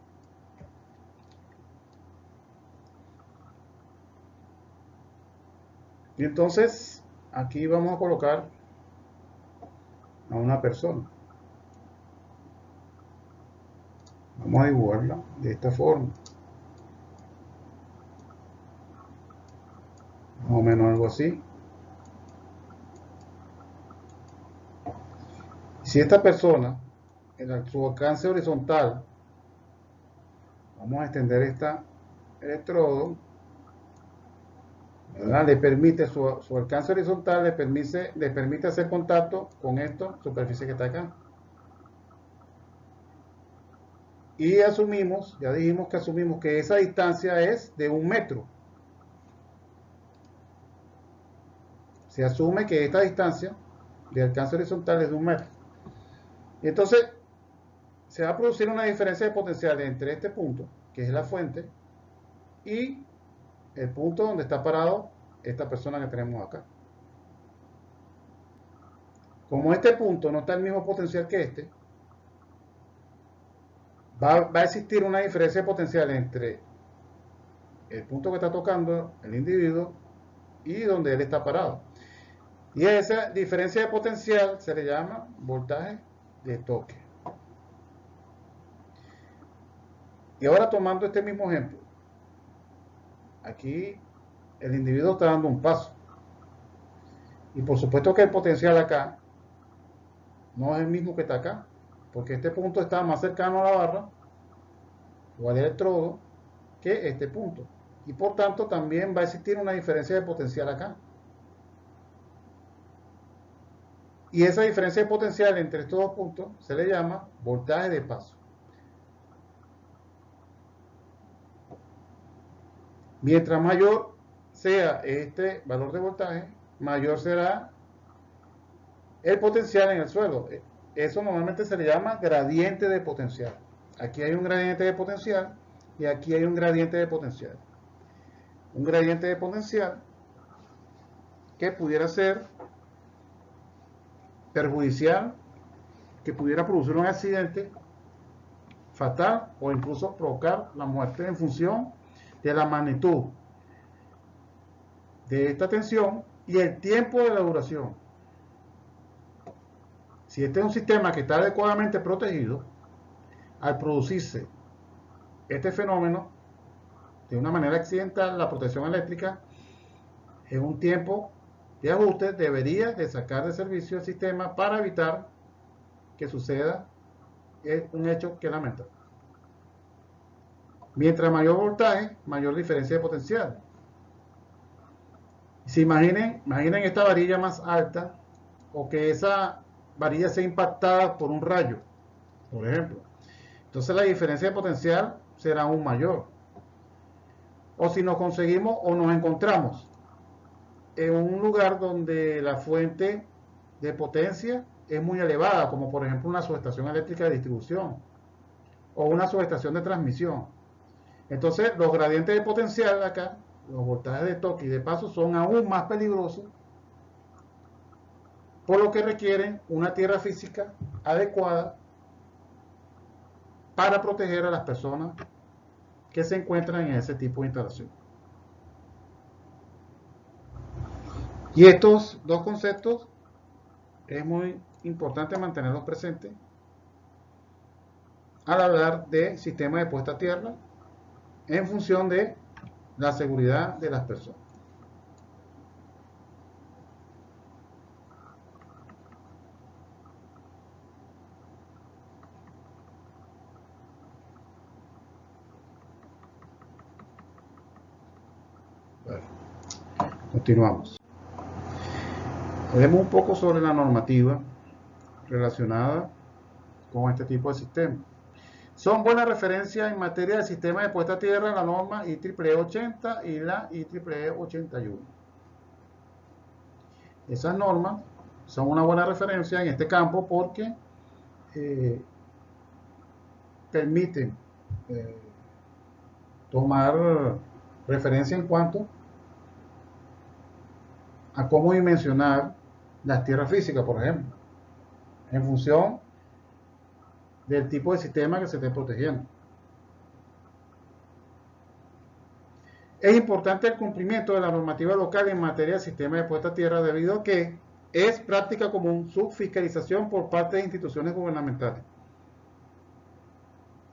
Y entonces, aquí vamos a colocar a una persona. Vamos a dibujarla de esta forma. Más o menos algo así. Si esta persona, en su alcance horizontal, vamos a extender esta electrodo, ¿verdad? Le permite su alcance horizontal, le permite hacer contacto con esta superficie que está acá. Y asumimos, ya dijimos que asumimos que esa distancia es de 1 metro. Se asume que esta distancia de alcance horizontal es de 1 metro. Y entonces se va a producir una diferencia de potencial entre este punto, que es la fuente, y el punto donde está parado esta persona que tenemos acá. Como este punto no está el mismo potencial que este, va a existir una diferencia de potencial entre el punto que está tocando el individuo y donde él está parado. Y esa diferencia de potencial se le llama voltaje de toque. Y ahora tomando este mismo ejemplo, aquí el individuo está dando un paso. Y por supuesto que el potencial acá no es el mismo que está acá, porque este punto está más cercano a la barra o al electrodo que este punto. Y por tanto también va a existir una diferencia de potencial acá. Y esa diferencia de potencial entre estos dos puntos se le llama voltaje de paso. Mientras mayor sea este valor de voltaje, mayor será el potencial en el suelo. Eso normalmente se le llama gradiente de potencial. Aquí hay un gradiente de potencial y aquí hay un gradiente de potencial. Un gradiente de potencial que pudiera ser perjudicial, que pudiera producir un accidente fatal o incluso provocar la muerte en función de la magnitud de esta tensión y el tiempo de la duración. Si este es un sistema que está adecuadamente protegido, al producirse este fenómeno de una manera accidental, la protección eléctrica en un tiempo de ajuste debería de sacar de servicio el sistema para evitar que suceda un hecho que lamentar. Mientras mayor voltaje, mayor diferencia de potencial. Si imaginen esta varilla más alta o que esa varilla sea impactada por un rayo, por ejemplo. Entonces la diferencia de potencial será aún mayor. O si nos conseguimos o nos encontramos en un lugar donde la fuente de potencia es muy elevada, como por ejemplo una subestación eléctrica de distribución o una subestación de transmisión. Entonces los gradientes de potencial acá, los voltajes de toque y de paso son aún más peligrosos, por lo que requieren una tierra física adecuada para proteger a las personas que se encuentran en ese tipo de instalación. Y estos dos conceptos es muy importante mantenerlos presentes al hablar de sistema de puesta a tierra en función de la seguridad de las personas. Bueno, continuamos. Hablemos un poco sobre la normativa relacionada con este tipo de sistema. Son buenas referencias en materia de sistema de puesta a tierra la norma IEEE 80 y la IEEE 81. Esas normas son una buena referencia en este campo porque permiten tomar referencia en cuanto a cómo dimensionar las tierras físicas, por ejemplo, en función del tipo de sistema que se esté protegiendo. Es importante el cumplimiento de la normativa local en materia de sistema de puesta a tierra debido a que es práctica común su fiscalización por parte de instituciones gubernamentales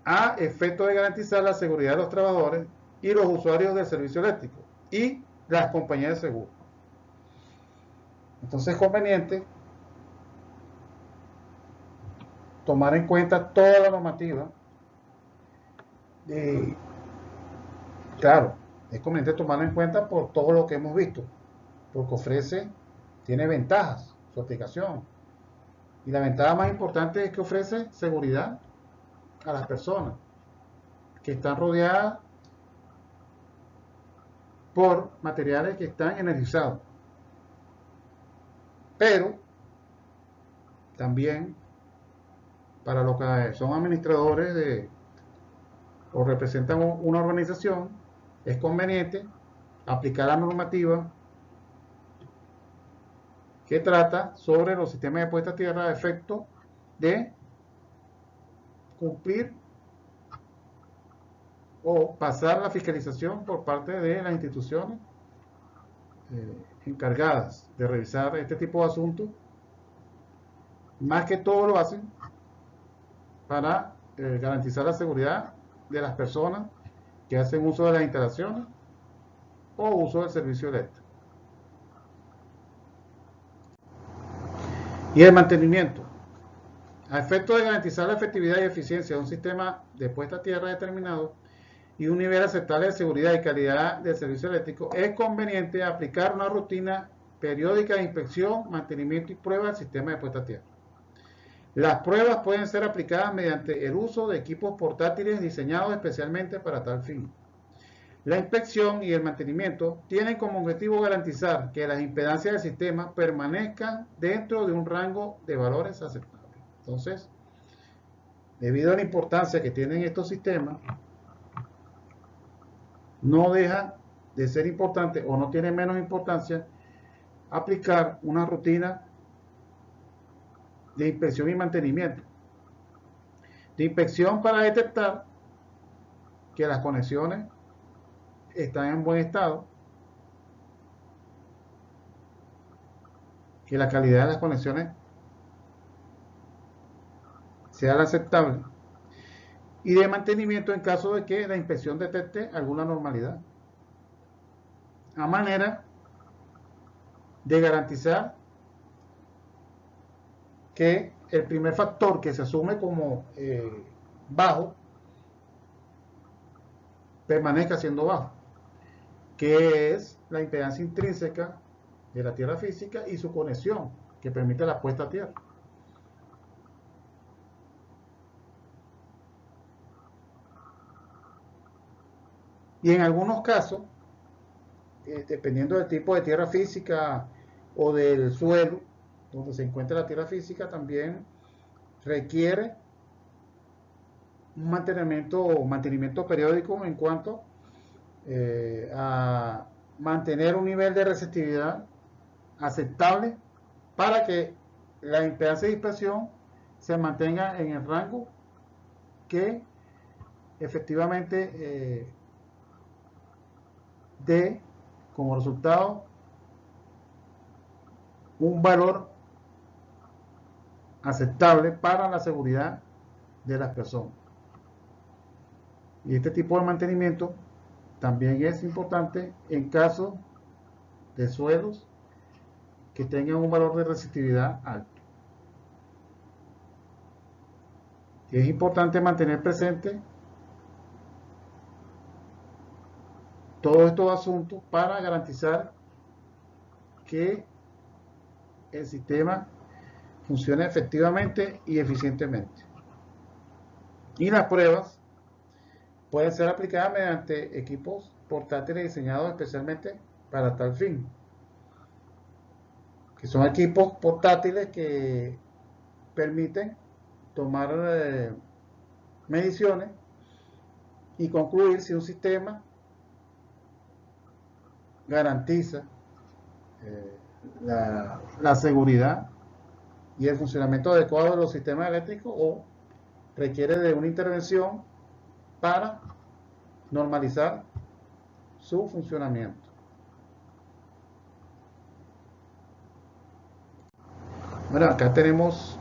a efecto de garantizar la seguridad de los trabajadores y los usuarios del servicio eléctrico y las compañías de seguro. Entonces es conveniente tomar en cuenta toda la normativa. Claro, es conveniente tomarlo en cuenta por todo lo que hemos visto, porque tiene ventajas su aplicación. Y la ventaja más importante es que ofrece seguridad a las personas que están rodeadas por materiales que están energizados. Pero también para los que son administradores o representan una organización, es conveniente aplicar la normativa que trata sobre los sistemas de puesta a tierra a efecto de cumplir o pasar la fiscalización por parte de las instituciones encargadas de revisar este tipo de asuntos. Más que todo lo hacen para garantizar la seguridad de las personas que hacen uso de las instalaciones o uso del servicio eléctrico. Y el mantenimiento. A efecto de garantizar la efectividad y eficiencia de un sistema de puesta a tierra determinado y un nivel aceptable de seguridad y calidad del servicio eléctrico, es conveniente aplicar una rutina periódica de inspección, mantenimiento y prueba del sistema de puesta a tierra. Las pruebas pueden ser aplicadas mediante el uso de equipos portátiles diseñados especialmente para tal fin. La inspección y el mantenimiento tienen como objetivo garantizar que las impedancias del sistema permanezcan dentro de un rango de valores aceptables. Entonces, debido a la importancia que tienen estos sistemas, no deja de ser importante o no tiene menos importancia aplicar una rutina de inspección y mantenimiento. De inspección para detectar que las conexiones están en buen estado, que la calidad de las conexiones sea la aceptable, y de mantenimiento en caso de que la inspección detecte alguna anormalidad, a manera de garantizar que el primer factor que se asume como bajo permanezca siendo bajo, que es la impedancia intrínseca de la tierra física y su conexión que permite la puesta a tierra. Y en algunos casos, dependiendo del tipo de tierra física o del suelo donde se encuentra la tierra física, también requiere un mantenimiento periódico en cuanto a mantener un nivel de resistividad aceptable para que la impedancia de dispersión se mantenga en el rango que efectivamente dé como resultado un valor aceptable para la seguridad de las personas. Y este tipo de mantenimiento también es importante en caso de suelos que tengan un valor de resistividad alto. Y es importante mantener presente todos estos asuntos para garantizar que el sistema funcione efectivamente y eficientemente. Y las pruebas pueden ser aplicadas mediante equipos portátiles diseñados especialmente para tal fin, que son equipos portátiles que permiten tomar mediciones y concluir si un sistema garantiza la seguridad y el funcionamiento adecuado de los sistemas eléctricos o requiere de una intervención para normalizar su funcionamiento. Bueno, acá tenemos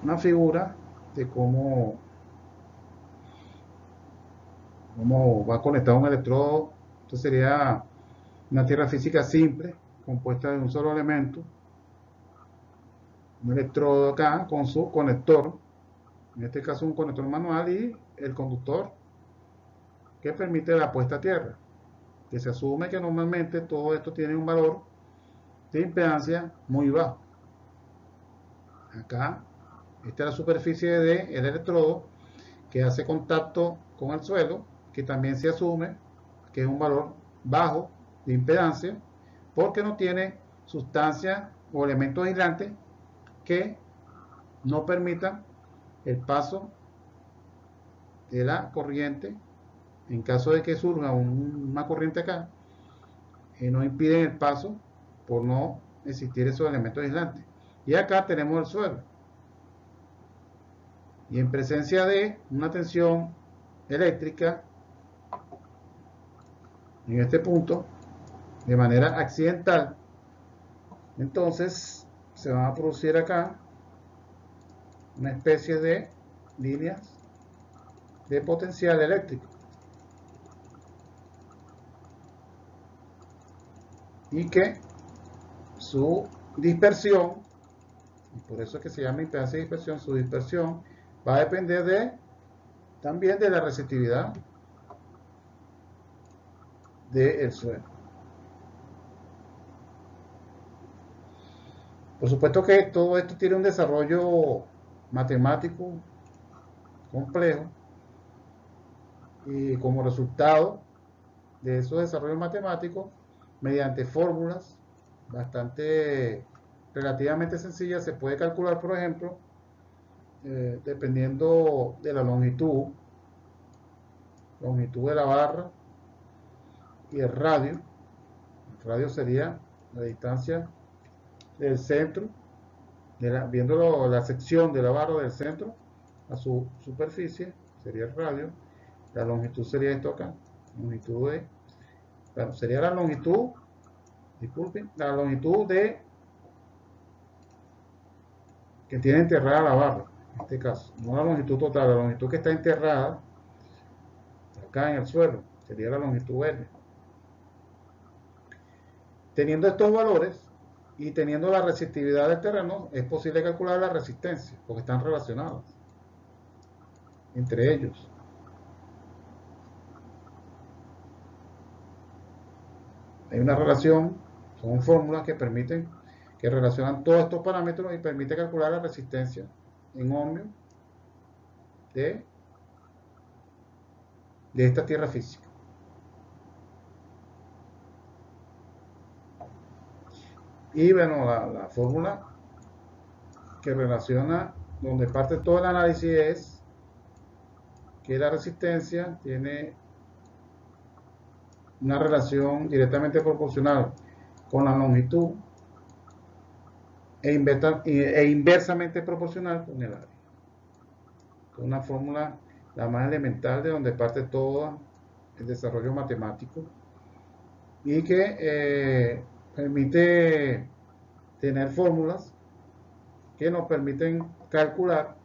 una figura de cómo va conectado un electrodo. Esto sería una tierra física simple compuesta de un solo elemento un electrodo acá con su conector, en este caso un conector manual, y el conductor que permite la puesta a tierra, que se asume que normalmente todo esto tiene un valor de impedancia muy bajo. Acá, esta es la superficie del electrodo que hace contacto con el suelo, que también se asume que es un valor bajo de impedancia, porque no tiene sustancias o elementos aislantes que no permitan el paso de la corriente. En caso de que surja una corriente acá, no impiden el paso por no existir esos elementos aislantes. Y acá tenemos el suelo. Y en presencia de una tensión eléctrica en este punto, de manera accidental, entonces se van a producir acá una especie de líneas de potencial eléctrico, y que su dispersión, y por eso es que se llama impedancia de dispersión, su dispersión va a depender también de la resistividad del suelo. Por supuesto que todo esto tiene un desarrollo matemático complejo, y como resultado de esos desarrollos matemáticos, mediante fórmulas bastante relativamente sencillas, se puede calcular, por ejemplo, dependiendo de la longitud de la barra y el radio. El radio sería la distancia del centro, viendo la sección de la barra del centro a su superficie, sería el radio. La longitud sería esto acá, longitud de, bueno, sería la longitud, disculpen, la longitud de que tiene enterrada la barra, en este caso, no la longitud total, la longitud que está enterrada acá en el suelo, sería la longitud L. Teniendo estos valores y teniendo la resistividad del terreno, es posible calcular la resistencia, porque están relacionados entre ellos. Hay una relación, son fórmulas que relacionan todos estos parámetros y permite calcular la resistencia en ohmios de esta tierra física. Y bueno, la fórmula que relaciona, donde parte todo el análisis, es que la resistencia tiene una relación directamente proporcional con la longitud e inversamente proporcional con el área. Una fórmula la más elemental de donde parte todo el desarrollo matemático, y que permite tener fórmulas que nos permiten calcular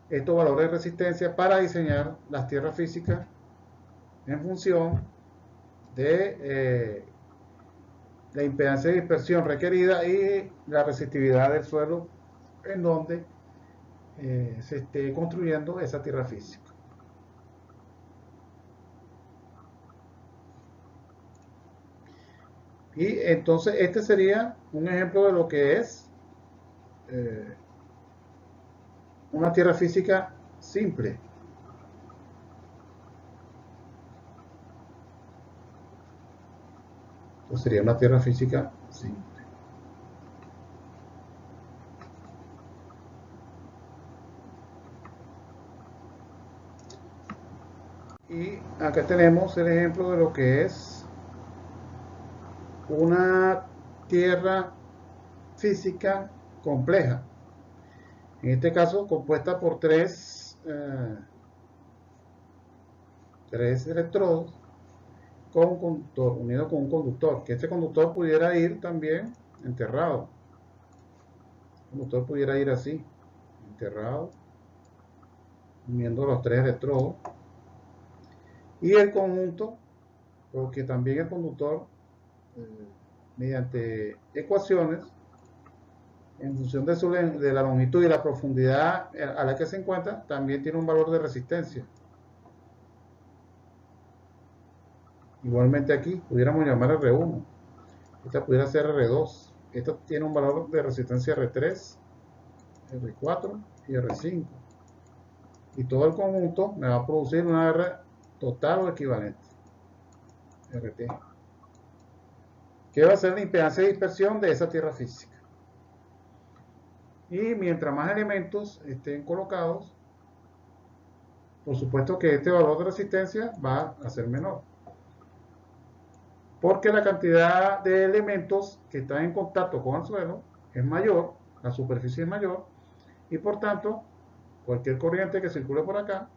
estos valores de resistencia para diseñar las tierras físicas en función de la impedancia de dispersión requerida y la resistividad del suelo en donde se esté construyendo esa tierra física. Y entonces este sería un ejemplo de lo que es una tierra física simple. Entonces sería una tierra física simple. Y acá tenemos el ejemplo de lo que es una tierra física compleja. En este caso compuesta por tres electrodos con un conductor, unido con un conductor, que este conductor pudiera ir también enterrado. El conductor pudiera ir así, enterrado, uniendo los tres electrodos. Y el conjunto, porque también el conductor, mediante ecuaciones, en función de la longitud y la profundidad a la que se encuentra, también tiene un valor de resistencia. Igualmente aquí pudiéramos llamar R1, esta pudiera ser R2, esta tiene un valor de resistencia R3, R4 y R5, y todo el conjunto me va a producir una R total o equivalente, RT, que va a ser la impedancia de dispersión de esa tierra física. Y mientras más elementos estén colocados, por supuesto que este valor de resistencia va a ser menor, porque la cantidad de elementos que están en contacto con el suelo es mayor, la superficie es mayor, y por tanto cualquier corriente que circule por acá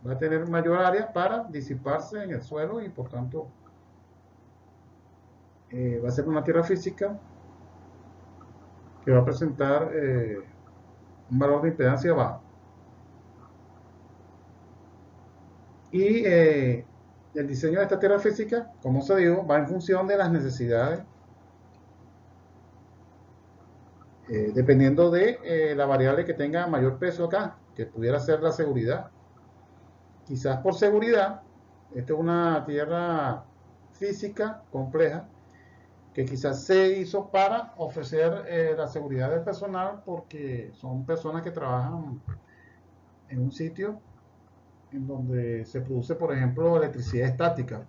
va a tener mayor área para disiparse en el suelo, y por tanto va a ser una tierra física que va a presentar un valor de impedancia bajo. Y el diseño de esta tierra física, como se dijo, va en función de las necesidades, dependiendo de la variable que tenga mayor peso acá, que pudiera ser la seguridad. Quizás por seguridad, esta es una tierra física compleja, que quizás se hizo para ofrecer la seguridad del personal, porque son personas que trabajan en un sitio en donde se produce, por ejemplo, electricidad estática,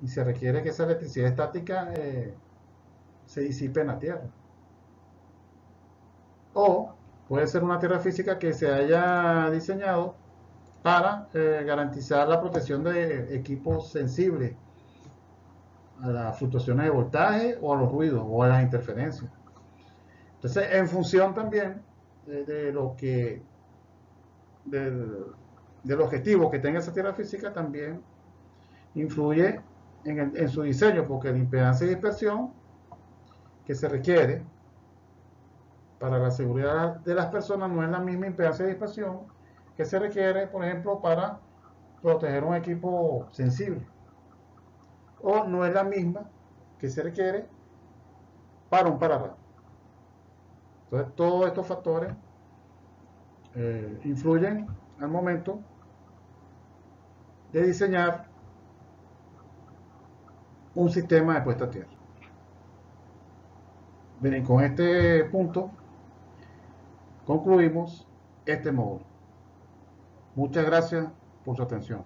y se requiere que esa electricidad estática se disipe en la tierra. O puede ser una tierra física que se haya diseñado para garantizar la protección de equipos sensibles a las fluctuaciones de voltaje o a los ruidos o a las interferencias. Entonces, en función también de lo que del objetivo que tenga esa tierra física, también influye en su diseño, porque la impedancia de dispersión que se requiere para la seguridad de las personas no es la misma impedancia de dispersión que se requiere, por ejemplo, para proteger un equipo sensible, o no es la misma que se requiere para un pararrayos. Entonces, todos estos factores influyen al momento de diseñar un sistema de puesta a tierra. Bien, con este punto concluimos este módulo. Muchas gracias por su atención.